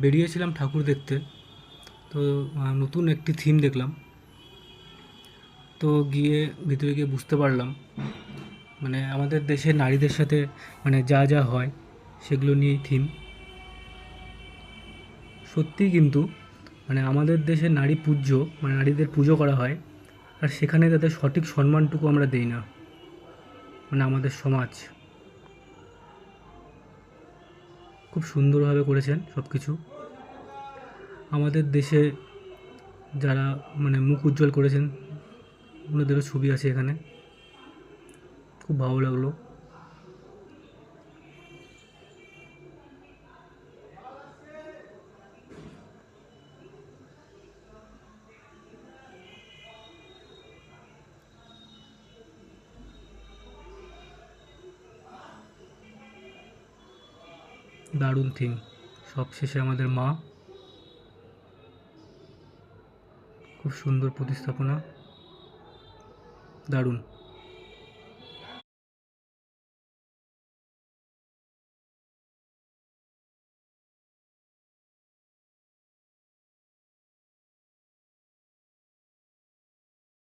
বেরিয়েছিলাম ঠাকুর দেখতে। তো নতুন একটি থিম দেখলাম। তো গিয়ে ভিতরে গিয়ে বুঝতে পারলাম মানে আমাদের দেশে নারীদের সাথে মানে যা যা হয় সেগুলো নিয়েই থিম। সত্যিই কিন্তু মানে আমাদের দেশে নারী পূজ্য, মানে নারীদের পুজো করা হয়, আর সেখানে তাদের সঠিক সম্মানটুকু আমরা দেই না। মানে আমাদের সমাজ খুব সুন্দরভাবে করেছেন সব কিছু। আমাদের দেশে যারা মানে মুখ উজ্জ্বল করেছেন ওনাদেরও ছবি আছে এখানে। খুব ভালো লাগলো। দারুণ থিম। সবশেষে আমাদের মা, খুব সুন্দর প্রতিস্থাপনা, দারুণ।